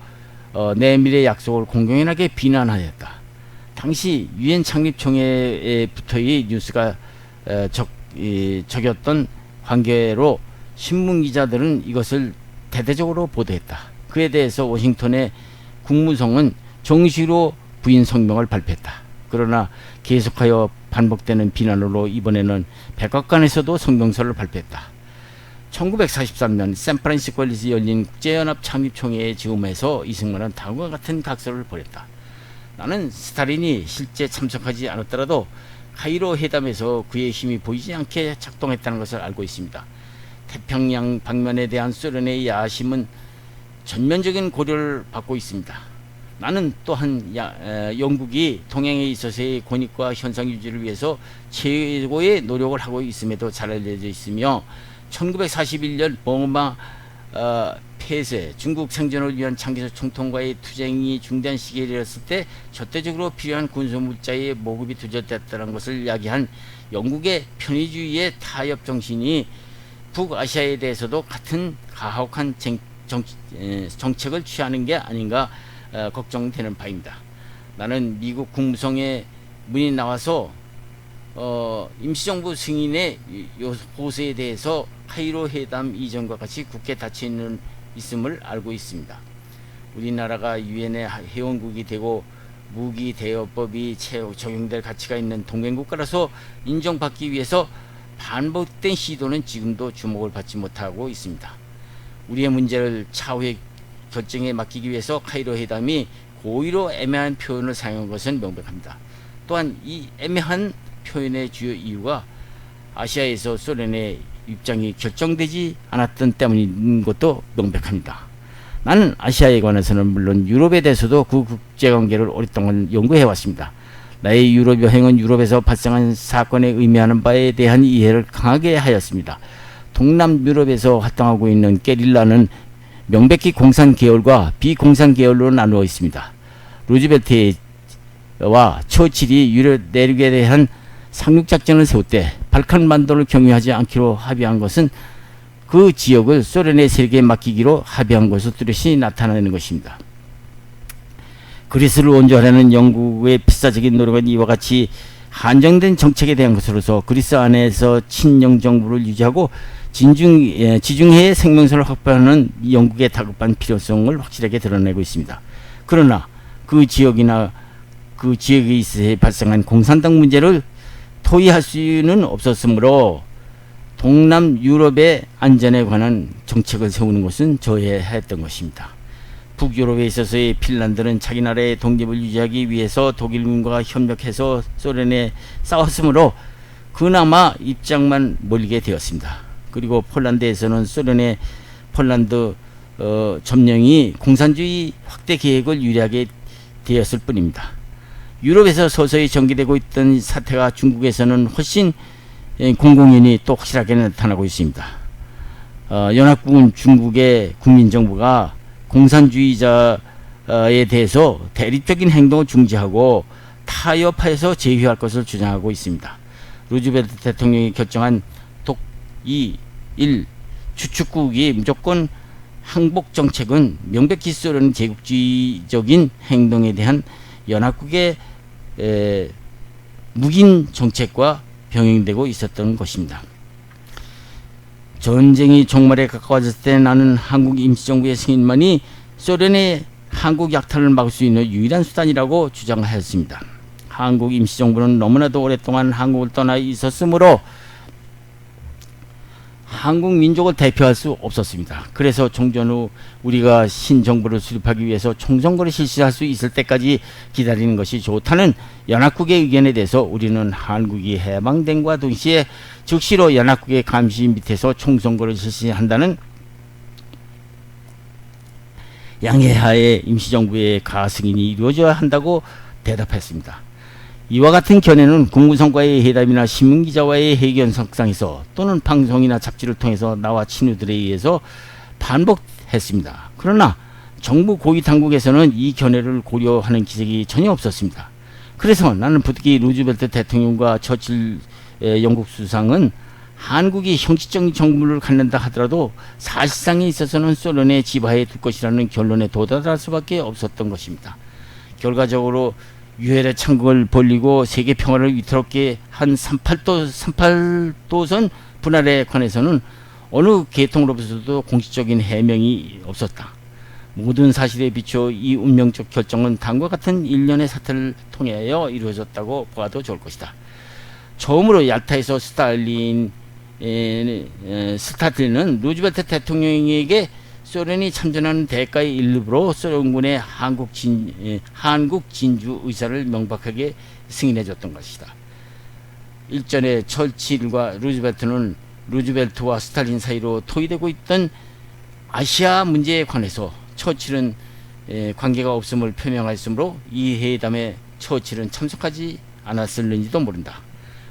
내밀의 약속을 공공연하게 비난하였다. 당시 유엔 창립총회부터의 뉴스가 적였던 관계로 신문기자들은 이것을 대대적으로 보도했다. 그에 대해서 워싱턴의 국무성은 정식으로 부인 성명을 발표했다. 그러나 계속하여 반복되는 비난으로 이번에는 백악관에서도 성명서를 발표했다. 1943년 샌프란시스코에서 열린 국제연합 창립총회에 즈음해서 이승만은 다음과 같은 각서를 벌였다. 나는 스탈린이 실제 참석하지 않았더라도 카이로 회담에서 그의 힘이 보이지 않게 작동했다는 것을 알고 있습니다. 태평양 방면에 대한 소련의 야심은 전면적인 고려를 받고 있습니다. 나는 또한 영국이 동양에 있어서의 권익과 현상 유지를 위해서 최고의 노력을 하고 있음에도 잘 알려져 있으며 1941년 버마 폐쇄, 중국 생존을 위한 장기적 총통과의 투쟁이 중단 시기에 이르렀을 때 절대적으로 필요한 군수물자의 모급이 두절됐다는 것을 야기한 영국의 편의주의의 타협 정신이 북아시아에 대해서도 같은 가혹한 정책을 취하는 게 아닌가 걱정되는 바입니다. 나는 미국 국무성에 문이 나와서 임시정부 승인의 호소에 대해서 카이로 회담 이전과 같이 굳게 닫혀 있음을 알고 있습니다. 우리나라가 유엔의 회원국이 되고 무기 대여법이 적용될 가치가 있는 동맹국가라서 인정받기 위해서 반복된 시도는 지금도 주목을 받지 못하고 있습니다. 우리의 문제를 차후의 결정에 맡기기 위해서 카이로 회담이 고의로 애매한 표현을 사용한 것은 명백합니다. 또한 이 애매한 표현의 주요 이유가 아시아에서 소련의 입장이 결정되지 않았던 때문인 것도 명백합니다. 나는 아시아에 관해서는 물론 유럽에 대해서도 그 국제관계를 오랫동안 연구해 왔습니다. 나의 유럽 여행은 유럽에서 발생한 사건에 의미하는 바에 대한 이해를 강하게 하였습니다. 동남 유럽에서 활동하고 있는 게릴라는 명백히 공산 계열과 비공산 계열로 나누어 있습니다. 루즈벨트와 처칠이 유럽 내륙에 대한 상륙작전을 세울 때 발칸 반도를 경유하지 않기로 합의한 것은 그 지역을 소련의 세력에 맡기기로 합의한 것으로 뚜렷이 나타나는 것입니다. 그리스를 원조하려는 영국의 필사적인 노력은 이와 같이 한정된 정책에 대한 것으로서 그리스 안에서 친영 정부를 유지하고 지중해의 생명선을 확보하는 영국의 다급한 필요성을 확실하게 드러내고 있습니다. 그러나 그 지역이나 그 지역에 있어 발생한 공산당 문제를 토의할 수는 없었으므로 동남 유럽의 안전에 관한 정책을 세우는 것은 저해야 했던 것입니다. 북유럽에 있어서의 핀란드는 자기 나라의 독립을 유지하기 위해서 독일군과 협력해서 소련에 싸웠으므로 그나마 입장만 몰리게 되었습니다. 그리고 폴란드에서는 소련의 폴란드 점령이 공산주의 확대 계획을 유리하게 되었을 뿐입니다. 유럽에서 서서히 전개되고 있던 사태가 중국에서는 훨씬 공공연히 또 확실하게 나타나고 있습니다. 연합국은 중국의 국민정부가 공산주의자에 대해서 대립적인 행동을 중지하고 타협하여서 제휴할 것을 주장하고 있습니다. 루즈벨트 대통령이 결정한 독2일 주축국이 무조건 항복 정책은 명백히 소련 제국주의적인 행동에 대한 연합국의 묵인 정책과 병행되고 있었던 것입니다. 전쟁이 종말에 가까워졌을 때 나는 한국 임시정부의 승인만이 소련의 한국 약탈을 막을 수 있는 유일한 수단이라고 주장하였습니다. 한국 임시정부는 너무나도 오랫동안 한국을 떠나 있었으므로 한국 민족을 대표할 수 없었습니다. 그래서 종전 후 우리가 신정부를 수립하기 위해서 총선거를 실시할 수 있을 때까지 기다리는 것이 좋다는 연합국의 의견에 대해서 우리는 한국이 해방됨과 동시에 즉시로 연합국의 감시 밑에서 총선거를 실시한다는 양해하에 임시정부의 가승인이 이루어져야 한다고 대답했습니다. 이와 같은 견해는 국무성과의 회담이나 신문기자와의 회견석상에서 또는 방송이나 잡지를 통해서 나와 친구들에 의해서 반복했습니다. 그러나 정부 고위 당국에서는 이 견해를 고려하는 기색이 전혀 없었습니다. 그래서 나는 부득이 루즈벨트 대통령과 처칠 영국 수상은 한국이 형식적인 정부를 갖는다 하더라도 사실상에 있어서는 소련의 지배하에 둘 것이라는 결론에 도달할 수밖에 없었던 것입니다. 결과적으로 유혈의 창국을 벌리고 세계 평화를 위태롭게 한 38도선 분할에 관해서는 어느 계통으로부터도 공식적인 해명이 없었다. 모든 사실에 비추어 이 운명적 결정은 다음과 같은 일련의 사태를 통하여 이루어졌다고 보아도 좋을 것이다. 처음으로 얄타에서 스탈린은 루즈벨트 대통령에게 소련이 참전하는 대가의 일부로 소련군의 한국 진주 의사를 명백하게 승인해줬던 것이다. 일전에 처칠과 루즈벨트는 루즈벨트와 스탈린 사이로 토의되고 있던 아시아 문제에 관해서 처칠은 관계가 없음을 표명하였으므로 이 회담에 처칠은 참석하지 않았을는지도 모른다.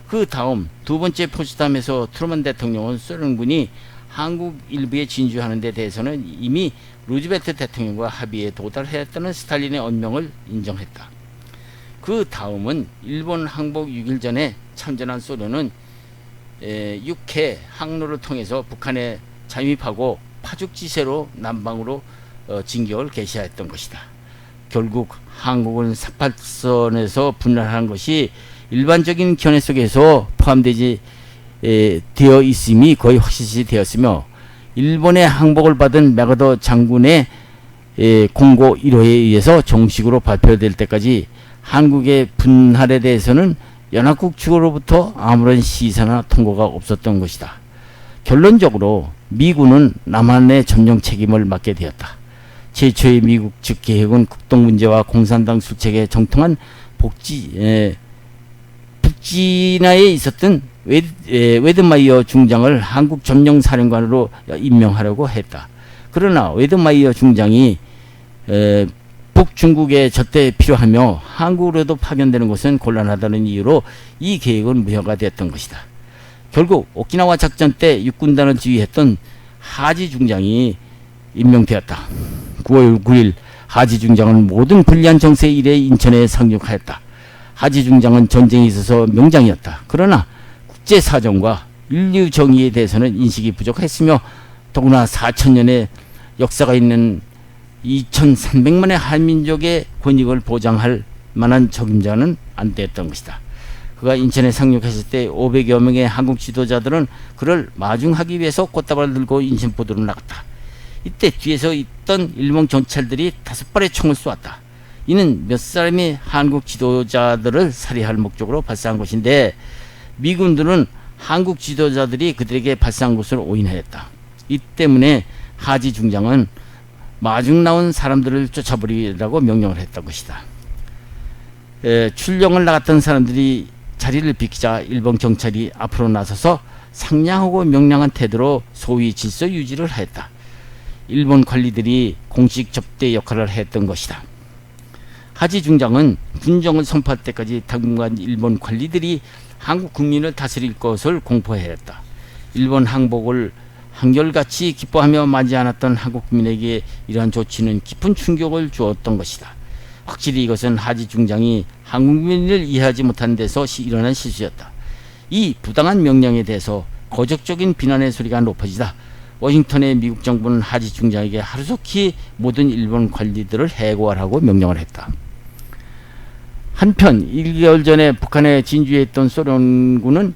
그 다음 두 번째 포츠담에서 트루먼 대통령은 소련군이 한국 일부에 진주하는 데 대해서는 이미 루즈벨트 대통령과 합의에 도달하였다는 스탈린의 언명을 인정했다. 그 다음은 일본 항복 6일 전에 참전한 소련은 6회 항로를 통해서 북한에 잠입하고 파죽지세로 남방으로 진격을 개시했던 것이다. 결국 한국은 38선에서 분할한 것이 일반적인 견해 속에서 포함되지 되어 있음이 거의 확실시 되었으며 일본의 항복을 받은 맥어더 장군의 공고 1호에 의해서 정식으로 발표될 때까지 한국의 분할에 대해서는 연합국 측으로부터 아무런 시사나 통보가 없었던 것이다. 결론적으로 미군은 남한의 점령 책임을 맡게 되었다. 최초의 미국 측 계획은 국동 문제와 공산당 술책에 정통한 북진화에 있었던 웨드마이어 중장을 한국 점령 사령관으로 임명하려고 했다. 그러나 웨드마이어 중장이 북중국에 적대에 필요하며 한국으로도 파견되는 것은 곤란하다는 이유로 이 계획은 무효가 되었던 것이다. 결국 오키나와 작전 때 육군단을 지휘했던 하지 중장이 임명되었다. 9월 9일 하지 중장은 모든 불리한 정세 이래 인천에 상륙하였다. 하지 중장은 전쟁에 있어서 명장이었다. 그러나 국제사정과 인류 정의에 대해서는 인식이 부족했으며 더구나 4천년의 역사가 있는 2300만의 한민족의 권익을 보장할 만한 적임자는 안 되었던 것이다. 그가 인천에 상륙했을 때 500여 명의 한국 지도자들은 그를 마중하기 위해서 꽃다발을 들고 인천포도로 나갔다. 이때 뒤에서 있던 일본 경찰들이 5발의 총을 쏘았다. 이는 몇 사람이 한국 지도자들을 살해할 목적으로 발사한 것인데 미군들은 한국 지도자들이 그들에게 발사한 것으로 오인하였다. 이 때문에 하지 중장은 마중 나온 사람들을 쫓아버리라고 명령을 했던 것이다. 출령을 나갔던 사람들이 자리를 비키자 일본 경찰이 앞으로 나서서 상냥하고 명랑한 태도로 소위 질서 유지를 하였다. 일본 관리들이 공식 접대 역할을 했던 것이다. 하지 중장은 군정을 선포할 때까지 당분간 일본 관리들이 한국 국민을 다스릴 것을 공포하였다. 일본 항복을 한결같이 기뻐하며 맞지 않았던 한국 국민에게 이러한 조치는 깊은 충격을 주었던 것이다. 확실히 이것은 하지 중장이 한국 국민을 이해하지 못한 데서 일어난 실수였다. 이 부당한 명령에 대해서 거적적인 비난의 소리가 높아지다 워싱턴의 미국 정부는 하지 중장에게 하루속히 모든 일본 관리들을 해고하라고 명령을 했다. 한편 1개월 전에 북한에 진주해 있던 소련군은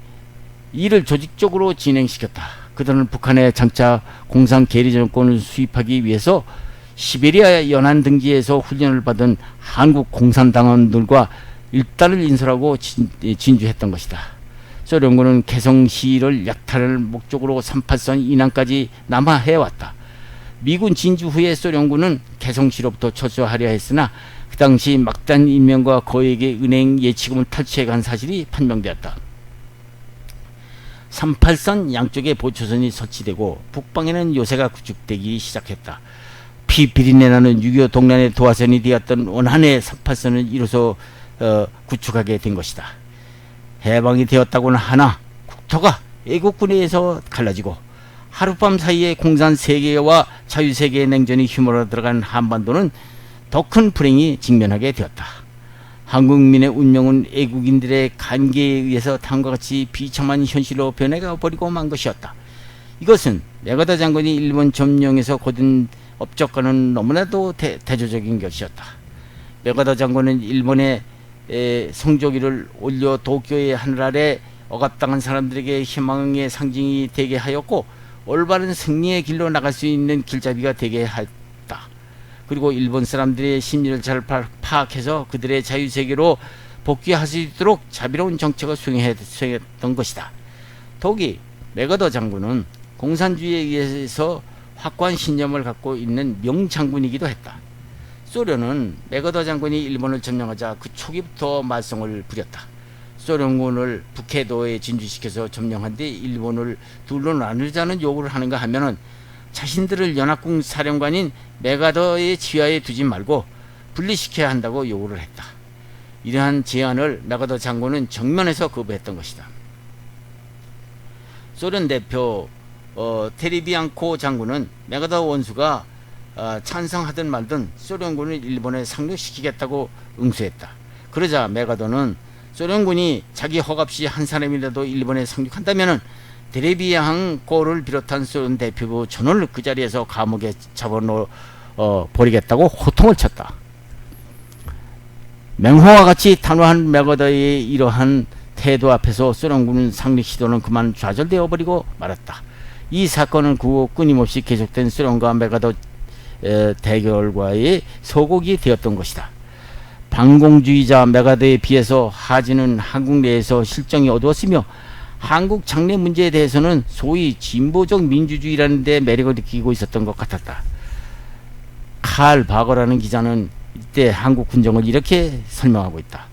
이를 조직적으로 진행시켰다. 그들은 북한의 장차 공산 계리 정권을 수입하기 위해서 시베리아 연안 등지에서 훈련을 받은 한국 공산당원들과 일단을 인솔하고 진주했던 것이다. 소련군은 개성시를 약탈할 목적으로 38선 이남까지 남하해왔다. 미군 진주 후에 소련군은 개성시로부터 철수하려 했으나 그 당시 막단 인명과 거액의 은행 예치금을 탈취해간 사실이 판명되었다. 38선 양쪽에 보초선이 설치되고 북방에는 요새가 구축되기 시작했다. 비린내나는 6.25 동란의 도화선이 되었던 원한의 38선을 이로써 구축하게 된 것이다. 해방이 되었다고는 하나 국토가 애국군에 의해서 갈라지고 하룻밤 사이에 공산 세계와 자유세계의 냉전이 휘몰아 들어간 한반도는 더 큰 불행이 직면하게 되었다. 한국민의 운명은 애국인들의 간계에 의해서 다음과 같이 비참한 현실로 변해가 버리고 만 것이었다. 이것은 메가더 장군이 일본 점령에서 거둔 업적과는 너무나도 대조적인 것이었다. 메가더 장군은 일본의 성조기를 올려 도쿄의 하늘 아래 억압당한 사람들에게 희망의 상징이 되게 하였고 올바른 승리의 길로 나갈 수 있는 길잡이가 되게 했다. 그리고 일본 사람들의 심리를 잘 파악해서 그들의 자유세계로 복귀할 수 있도록 자비로운 정책을 수행했던 것이다. 더욱이 메가더 장군은 공산주의에 의해서 확고한 신념을 갖고 있는 명장군이기도 했다. 소련은 메가더 장군이 일본을 점령하자 그 초기부터 말썽을 부렸다. 소련군을 북해도에 진주시켜서 점령한 뒤 일본을 둘로 나누자는 요구를 하는가 하면은 자신들을 연합군 사령관인 메가더의 지하에 두지 말고 분리시켜야 한다고 요구를 했다. 이러한 제안을 메가더 장군은 정면에서 거부했던 것이다. 소련 대표 테리비앙코 장군은 메가더 원수가 찬성하든 말든 소련군을 일본에 상륙시키겠다고 응수했다. 그러자 메가더는 소련군이 자기 허가 없이 한 사람이라도 일본에 상륙한다면은 테레비앙코를 비롯한 소련 대표부 전원을 그 자리에서 감옥에 잡아놓아 버리겠다고 호통을 쳤다. 맹호와 같이 단호한 메가더의 이러한 태도 앞에서 소련군은 상륙 시도는 그만 좌절되어 버리고 말았다. 이 사건은 그 후 끊임없이 계속된 소련과 메가더 대결과의 소곡이 되었던 것이다. 반공주의자 메가더에 비해서 하지는 한국 내에서 실정이 어두웠으며 한국 장래 문제에 대해서는 소위 진보적 민주주의라는 데 매력을 느끼고 있었던 것 같았다. 칼 바거라는 기자는 이때 한국 군정을 이렇게 설명하고 있다.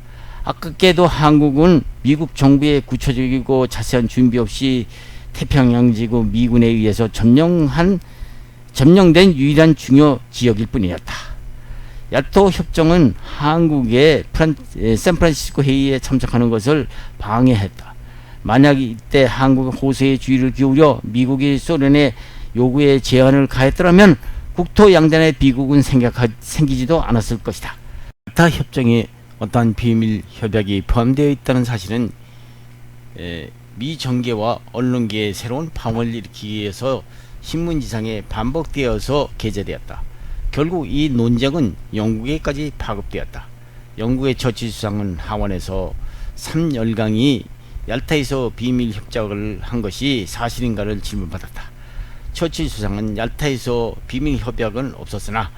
아깝게도 한국은 미국 정부의 구체적이고 자세한 준비 없이 태평양 지구 미군에 의해서 점령한 점령된 유일한 중요 지역일 뿐이었다. 야토 협정은 한국의 샌프란시스코 회의에 참석하는 것을 방해했다. 만약 이때 한국의 호소에 주의를 기울여 미국이 소련의 요구에 제한을 가했더라면 국토 양단의 비극은 생기지도 않았을 것이다. 야타 협정에 어떠한 비밀 협약이 포함되어 있다는 사실은 미 정계와 언론계의 새로운 파문을 일으키기 위해서 신문지상에 반복되어서 게재되었다. 결국 이 논쟁은 영국에까지 파급되었다. 영국의 처칠 수상은 하원에서 3열강이 얄타에서 비밀 협약을 한 것이 사실인가를 질문받았다. 처칠 수상은 얄타에서 비밀 협약은 없었으나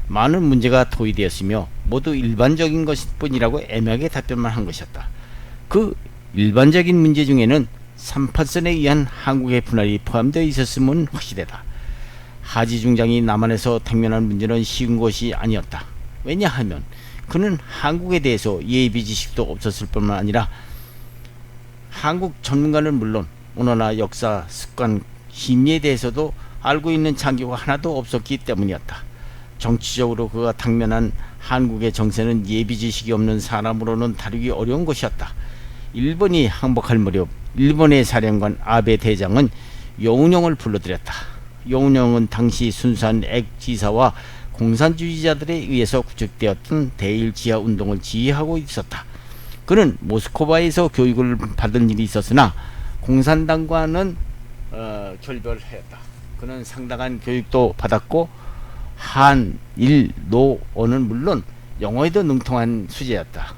많은 문제가 토의되었으며 모두 일반적인 것일 뿐이라고 애매하게 답변만 한 것이었다. 그 일반적인 문제 중에는 3파선에 의한 한국의 분할이 포함되어 있었음은 확실하다. 하지 중장이 남한에서 당면한 문제는 쉬운 것이 아니었다. 왜냐하면 그는 한국에 대해서 예비 지식도 없었을 뿐만 아니라 한국 전문가는 물론 언어나 역사, 습관, 심리에 대해서도 알고 있는 장교가 하나도 없었기 때문이었다. 정치적으로 그가 당면한 한국의 정세는 예비 지식이 없는 사람으로는 다루기 어려운 것이었다. 일본이 항복할 무렵 일본의 사령관 아베 대장은 여운형을 불러들였다. 여운형은 당시 순수한 액지사와 공산주의자들에 의해서 구축되었던 대일 지하 운동을 지휘하고 있었다. 그는 모스크바에서 교육을 받은 일이 있었으나 공산당과는 결별하였다. 그는 상당한 교육도 받았고 한, 일, 노, 어는 물론 영어에도 능통한 수재였다.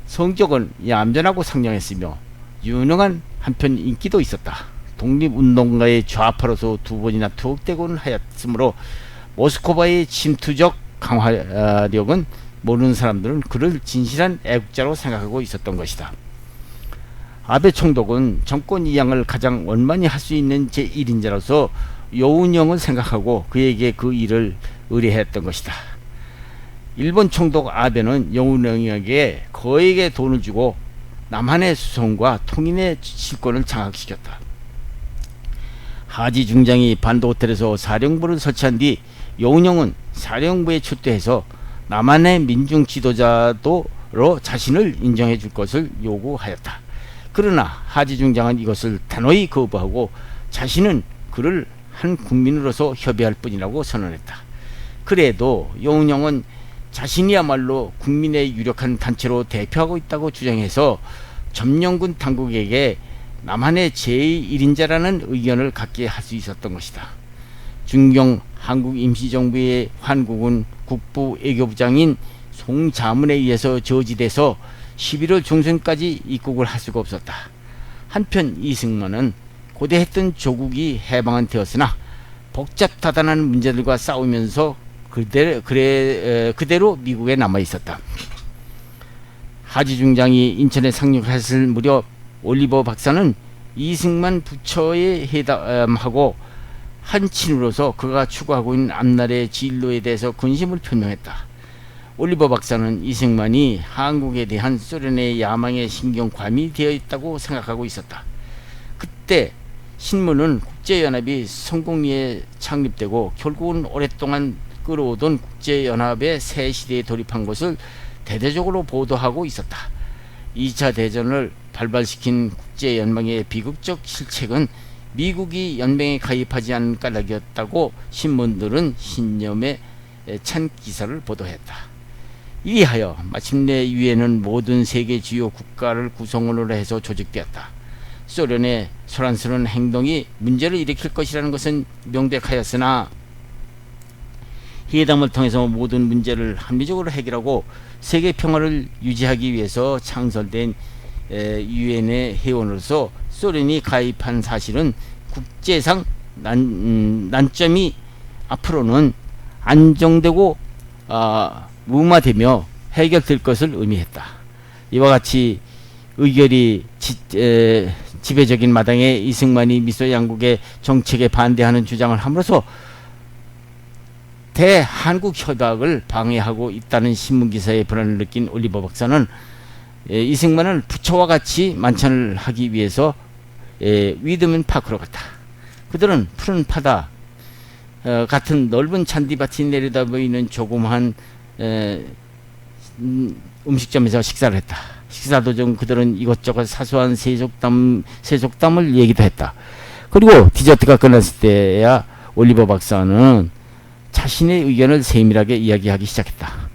성격은 얌전하고 상냥했으며 유능한 한편 인기도 있었다. 독립운동가의 좌파로서 2번이나 투옥되곤 하였으므로 모스크바의 침투적 강화력은 모르는 사람들은 그를 진실한 애국자로 생각하고 있었던 것이다. 아베 총독은 정권 이양을 가장 원만히 할 수 있는 제1인자로서 여운형을 생각하고 그에게 그 일을 의뢰했던 것이다. 일본 총독 아베는 여운형에게 거액의 돈을 주고 남한의 수송과 통일의 실권을 장악시켰다. 하지 중장이 반도호텔에서 사령부를 설치한 뒤 여운형은 사령부에 출두해서 남한의 민중 지도자도로 자신을 인정해 줄 것을 요구하였다. 그러나 하지 중장은 이것을 단호히 거부하고 자신은 그를 한 국민으로서 협의할 뿐이라고 선언했다. 그래도 여운형은 자신이야말로 국민의 유력한 단체로 대표하고 있다고 주장해서 점령군 당국에게 남한의 제1인자라는 의견을 갖게 할 수 있었던 것이다. 중경 한국 임시정부의 환국은 국부 외교부장인 송자문에 의해서 저지돼서 11월 중순까지 입국을 할 수가 없었다. 한편 이승만은 고대했던 조국이 해방은 되었으나 복잡다단한 문제들과 싸우면서 그대로 미국에 남아있었다. 하지 중장이 인천에 상륙했을 무렵 올리버 박사는 이승만 부처에 회담하고 한친으로서 그가 추구하고 있는 앞날의 진로에 대해서 근심을 표명했다. 올리버 박사는 이승만이 한국에 대한 소련의 야망에 신경 과미되어 있다고 생각하고 있었다. 그때 신문은 국제연합이 성공리에 창립되고 결국은 오랫동안 끌어오던 국제연합의 새 시대에 돌입한 것을 대대적으로 보도하고 있었다. 2차 대전을 발발시킨 국제연맹의 비극적 실책은 미국이 연맹에 가입하지 않은 까닭이었다고 신문들은 신념에 찬 기사를 보도했다. 이리하여 마침내 유엔은 모든 세계 주요 국가를 구성원으로 해서 조직되었다. 소련의 소란스러운 행동이 문제를 일으킬 것이라는 것은 명백하였으나 회담을 통해서 모든 문제를 합리적으로 해결하고 세계 평화를 유지하기 위해서 창설된 유엔의 회원으로서 소련이 가입한 사실은 국제상 난점이 앞으로는 안정되고 무마되며 해결될 것을 의미했다. 이와 같이 의결이 지배적인 마당에 이승만이 미소 양국의 정책에 반대하는 주장을 함으로써 대한국 협약을 방해하고 있다는 신문기사의 불안을 느낀 올리버 박사는 이승만을 부처와 같이 만찬을 하기 위해서 위드맨 파크로 갔다. 그들은 푸른 파다 같은 넓은 잔디밭이 내려다 보이는 조그마한 음식점에서 식사를 했다. 식사 도중 그들은 이것저것 사소한 세속담을 얘기도 했다. 그리고 디저트가 끝났을 때야 올리버 박사는 자신의 의견을 세밀하게 이야기하기 시작했다.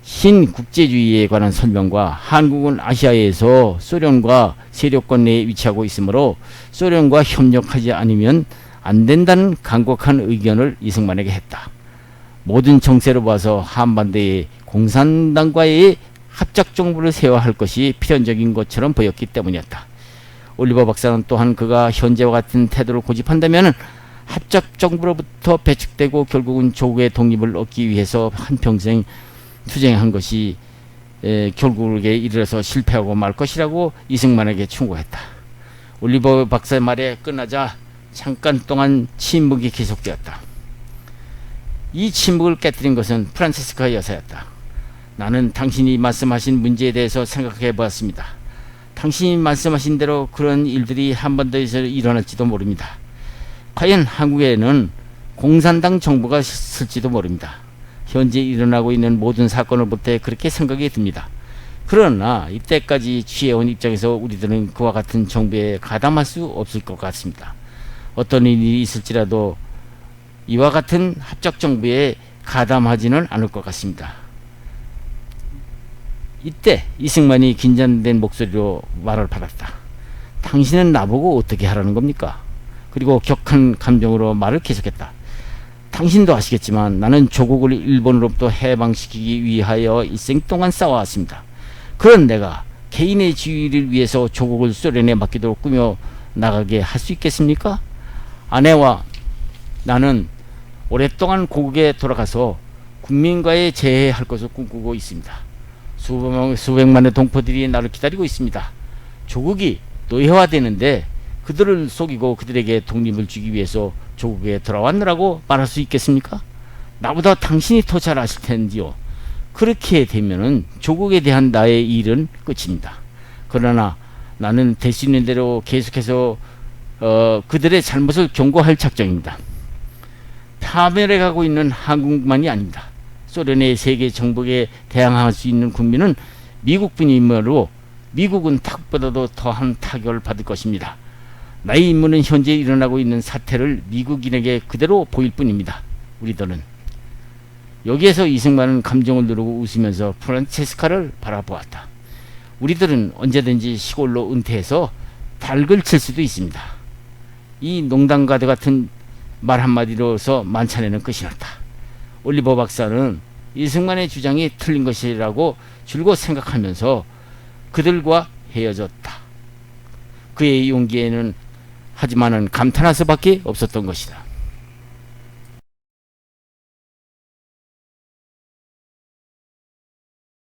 신국제주의에 관한 설명과 한국은 아시아에서 소련과 세력권 내에 위치하고 있으므로 소련과 협력하지 않으면 안 된다는 강력한 의견을 이승만에게 했다. 모든 정세로 봐서 한반도에 공산당과의 합작 정부를 세워야 할 것이 필연적인 것처럼 보였기 때문이었다. 올리버 박사는 또한 그가 현재와 같은 태도를 고집한다면 합작 정부로부터 배척되고 결국은 조국의 독립을 얻기 위해서 한평생 투쟁한 것이 결국에 이르러서 실패하고 말 것이라고 이승만에게 충고했다. 올리버 박사의 말에 끝나자 잠깐 동안 침묵이 계속되었다. 이 침묵을 깨뜨린 것은 프란체스카 여사였다. 나는 당신이 말씀하신 문제에 대해서 생각해 보았습니다. 당신이 말씀하신 대로 그런 일들이 한반도에서 일어날지도 모릅니다. 과연 한국에는 공산당 정부가 있을지도 모릅니다. 현재 일어나고 있는 모든 사건을 볼 때 그렇게 생각이 듭니다. 그러나 이때까지 취해온 입장에서 우리들은 그와 같은 정부에 가담할 수 없을 것 같습니다. 어떤 일이 있을지라도 이와 같은 합작 정부에 가담하지는 않을 것 같습니다. 이때 이승만이 긴장된 목소리로 말을 받았다. 당신은 나보고 어떻게 하라는 겁니까? 그리고 격한 감정으로 말을 계속했다. 당신도 아시겠지만 나는 조국을 일본으로부터 해방시키기 위하여 일생 동안 싸워왔습니다. 그런 내가 개인의 지위를 위해서 조국을 소련에 맡기도록 꾸며 나가게 할 수 있겠습니까? 아내와 나는 오랫동안 고국에 돌아가서 국민과의 재회할 것을 꿈꾸고 있습니다. 수백만의 동포들이 나를 기다리고 있습니다. 조국이 노예화되는데 그들을 속이고 그들에게 독립을 주기 위해서 조국에 돌아왔느라고 말할 수 있겠습니까? 나보다 당신이 더 잘 아실 텐데요. 그렇게 되면은 조국에 대한 나의 일은 끝입니다. 그러나 나는 될 수 있는 대로 계속해서 그들의 잘못을 경고할 작정입니다. 파멸해 가고 있는 한국만이 아닙니다. 소련의 세계 정복에 대항할 수 있는 국민은 미국뿐이므로 미국은 타국보다도 더한 타격을 받을 것입니다. 나의 임무는 현재 일어나고 있는 사태를 미국인에게 그대로 보일 뿐입니다. 우리들은 여기에서 이승만은 감정을 누르고 웃으면서 프란체스카를 바라보았다. 우리들은 언제든지 시골로 은퇴해서 닭을 칠 수도 있습니다. 이 농담가드 같은 말 한마디로서 만찬에는 끝이 났다. 올리버 박사는 이승만의 주장이 틀린 것이라고 줄곧 생각하면서 그들과 헤어졌다. 그의 용기에는 하지만은 감탄할 수밖에 없었던 것이다.